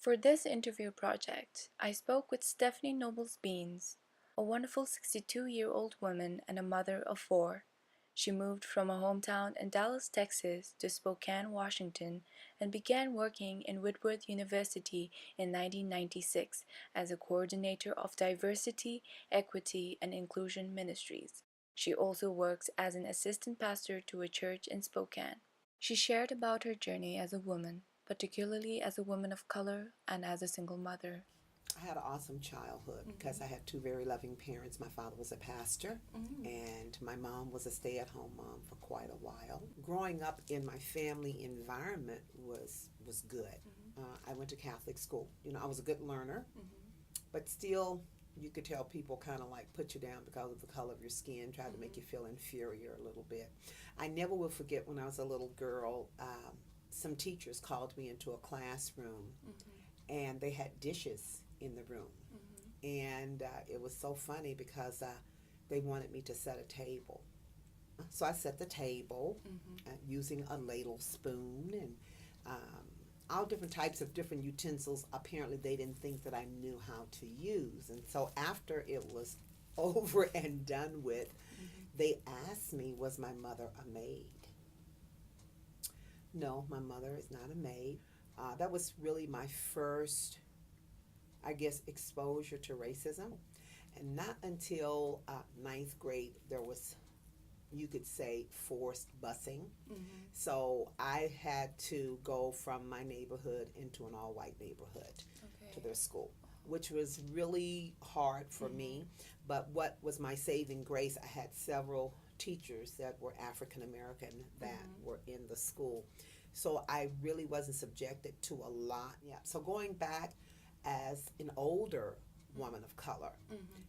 For this interview project, I spoke with Stephenie Nobles Beans, a wonderful 62-year-old woman and a mother of four. She moved from her hometown in Dallas, Texas to Spokane, Washington, and began working in Whitworth University in 1996 as a coordinator of diversity, equity, and inclusion ministries. She also works as an assistant pastor to a church in Spokane. She shared about her journey as a woman, particularly as a woman of color and as a single mother. I had an awesome childhood because I had two very loving parents. My father was a pastor, and my mom was a stay at home mom for quite a while. Growing up in my family environment was good. I went to Catholic school. I was a good learner, but still, you could tell people kind of like put you down because of the color of your skin, tried to make you feel inferior a little bit. I never will forget when I was a little girl, some teachers called me into a classroom and they had dishes in the room. And it was so funny because they wanted me to set a table. So I set the table using a ladle spoon and all different types of different utensils. Apparently, they didn't think that I knew how to use. And so after it was over and done with, they asked me, was my mother a maid? No, my mother is not a maid. That was really my first, I guess, exposure to racism. And not until ninth grade, there was, you could say, forced busing. So I had to go from my neighborhood into an all-white neighborhood to their school, which was really hard for me. But what was my saving grace, I had several teachers that were African American that were in the school. So I really wasn't subjected to a lot. Yeah. So going back as an older woman of color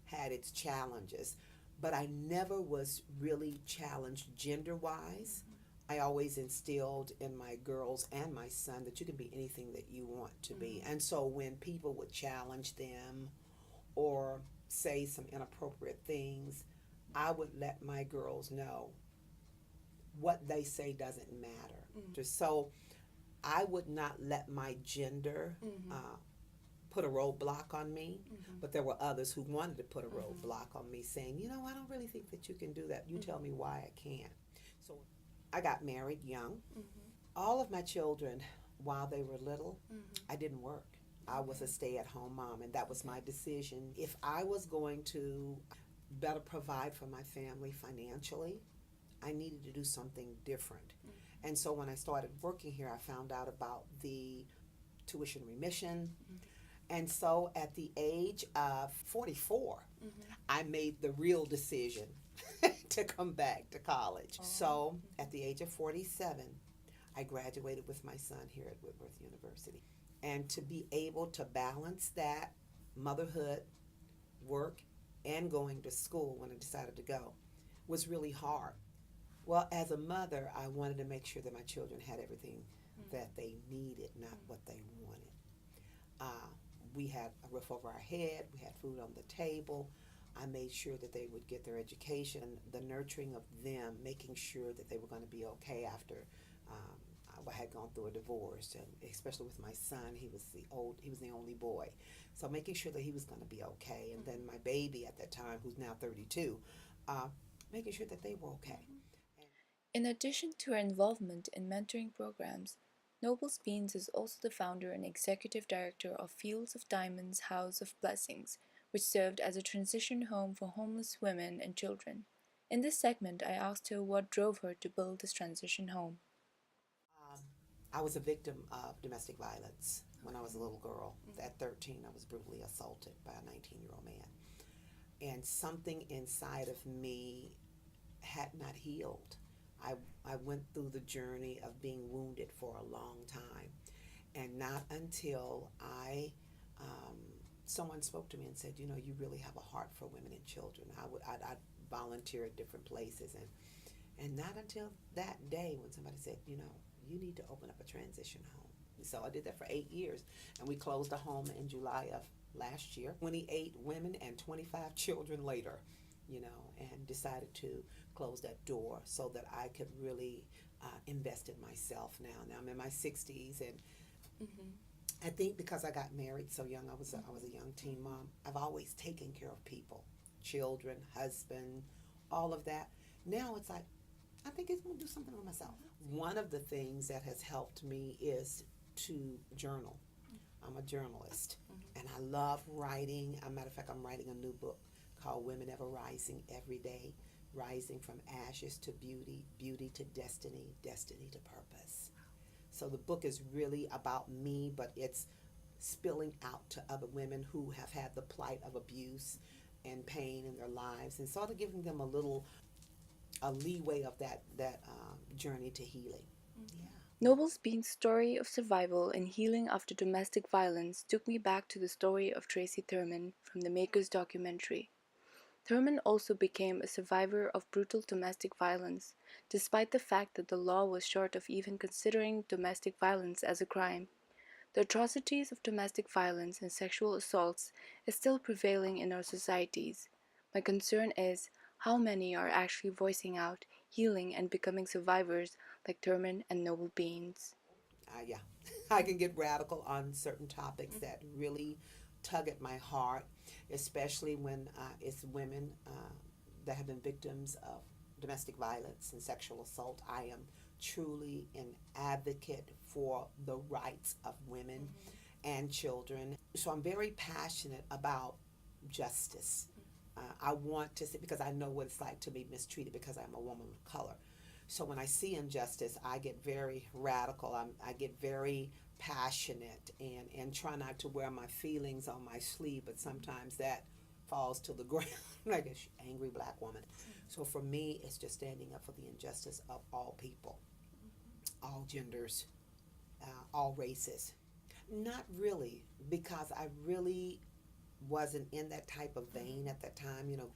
had its challenges, but I never was really challenged gender-wise. I always instilled in my girls and my son that you can be anything that you want to be. And so when people would challenge them or say some inappropriate things, I would let my girls know what they say doesn't matter. So I would not let my gender put a roadblock on me, but there were others who wanted to put a roadblock on me saying, I don't really think that you can do that. You tell me why I can't. So I got married young. All of my children, while they were little, I didn't work. I was a stay-at-home mom, and that was my decision. If I was going to better provide for my family financially, I needed to do something different. And so when I started working here, I found out about the tuition remission. And so at the age of 44, I made the real decision to come back to college. So at the age of 47, I graduated with my son here at Whitworth University. And to be able to balance that motherhood, work, and going to school when I decided to go was really hard. Well, as a mother, I wanted to make sure that my children had everything that they needed, not what they wanted. We had a roof over our head, we had food on the table. I made sure that they would get their education, the nurturing of them, making sure that they were going to be okay after I had gone through a divorce, and especially with my son, he was the only boy. So making sure that he was going to be okay, and then my baby at that time, who's now 32, making sure that they were okay. In addition to her involvement in mentoring programs, Nobles Beans is also the founder and executive director of Fields of Diamonds House of Blessings, which served as a transition home for homeless women and children. In this segment, I asked her what drove her to build this transition home. I was a victim of domestic violence when I was a little girl. At 13, I was brutally assaulted by a 19-year-old man. And something inside of me had not healed. I went through the journey of being wounded for a long time. And not until someone spoke to me and said, you really have a heart for women and children. I'd volunteer at different places. And not until that day when somebody said, you need to open up a transition home. So I did that for 8 years. And we closed a home in July of last year. 28 women and 25 children later, and decided to close that door so that I could really invest in myself now. Now I'm in my 60s, and I think because I got married so young, I was a young teen mom. I've always taken care of people, children, husband, all of that. Now it's like I think it's going to do something for myself. One of the things that has helped me is to journal. I'm a journalist, and I love writing. As a matter of fact, I'm writing a new book called Women Ever Rising Every Day, rising from ashes to beauty, beauty to destiny, destiny to purpose. So the book is really about me, but it's spilling out to other women who have had the plight of abuse and pain in their lives, and sort of giving them a leeway of that journey to healing. Yeah. Noble's Bean's story of survival and healing after domestic violence took me back to the story of Tracy Thurman from the Makers documentary. Thurman also became a survivor of brutal domestic violence, despite the fact that the law was short of even considering domestic violence as a crime. The atrocities of domestic violence and sexual assaults is still prevailing in our societies. My concern is how many are actually voicing out, healing, and becoming survivors like Thurman and Noble Beans. Yeah, I can get radical on certain topics that really tug at my heart, especially when it's women that have been victims of domestic violence and sexual assault. I am truly an advocate for the rights of women and children. So I'm very passionate about justice. I want to see, because I know what it's like to be mistreated because I'm a woman of color. So when I see injustice, I get very radical. I get very passionate and try not to wear my feelings on my sleeve, but sometimes that falls to the ground like an angry black woman. So for me, it's just standing up for the injustice of all people, all genders, all races. Not really, because I really wasn't in that type of vein at that time. You know,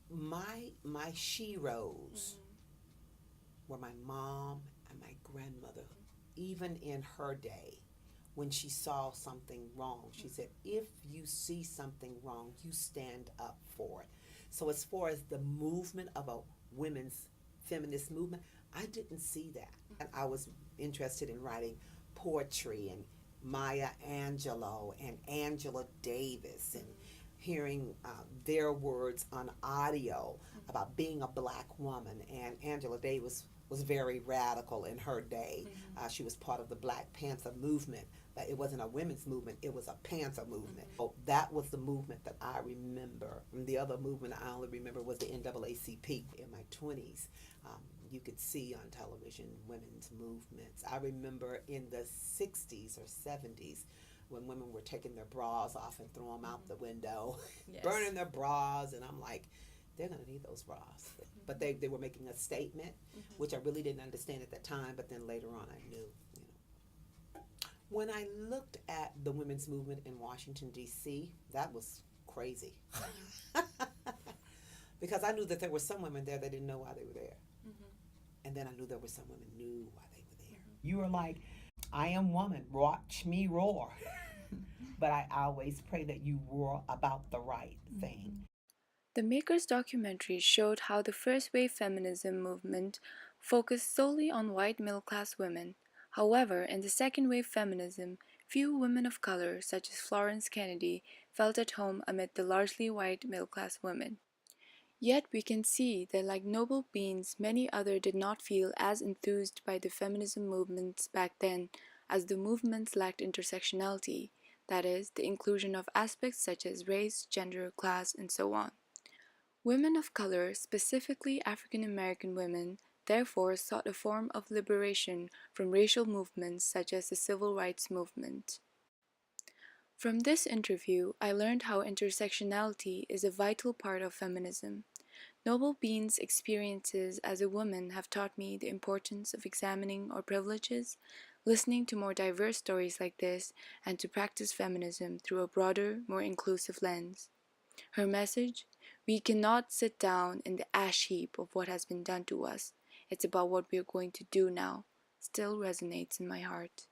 my sheroes were my mom and my grandmother. Even in her day, when she saw something wrong, she said, if you see something wrong, you stand up for it. So, as far as the movement of a women's feminist movement, I didn't see that. And I was interested in writing poetry and Maya Angelou and Angela Davis and hearing their words on audio about being a black woman. And Angela Davis was very radical in her day. She was part of the Black Panther movement. But it wasn't a women's movement, it was a Panther movement. So that was the movement that I remember. And the other movement I only remember was the NAACP in my 20s. You could see on television women's movements. I remember in the 60s or 70s when women were taking their bras off and throwing them out the window, yes, burning their bras, and I'm like, they're going to need those bras. But they were making a statement, which I really didn't understand at the time, but then later on I knew. When I looked at the women's movement in Washington, D.C., that was crazy. Because I knew that there were some women there that didn't know why they were there. And then I knew there were some women who knew why they were there. You were like, I am woman, watch me roar. But I always pray that you roar about the right thing. The Makers documentary showed how the first wave feminism movement focused solely on white middle class women. However, in the second wave feminism, few women of color, such as Florence Kennedy, felt at home amid the largely white middle class women. Yet we can see that, like Noble Beans, many others did not feel as enthused by the feminism movements back then, as the movements lacked intersectionality, that is, the inclusion of aspects such as race, gender, class, and so on. Women of color, specifically African American women, therefore sought a form of liberation from racial movements such as the Civil Rights Movement. From this interview, I learned how intersectionality is a vital part of feminism. Noble Bean's experiences as a woman have taught me the importance of examining our privileges, listening to more diverse stories like this, and to practice feminism through a broader, more inclusive lens. Her message, we cannot sit down in the ash heap of what has been done to us. It's about what we are going to do now, still resonates in my heart.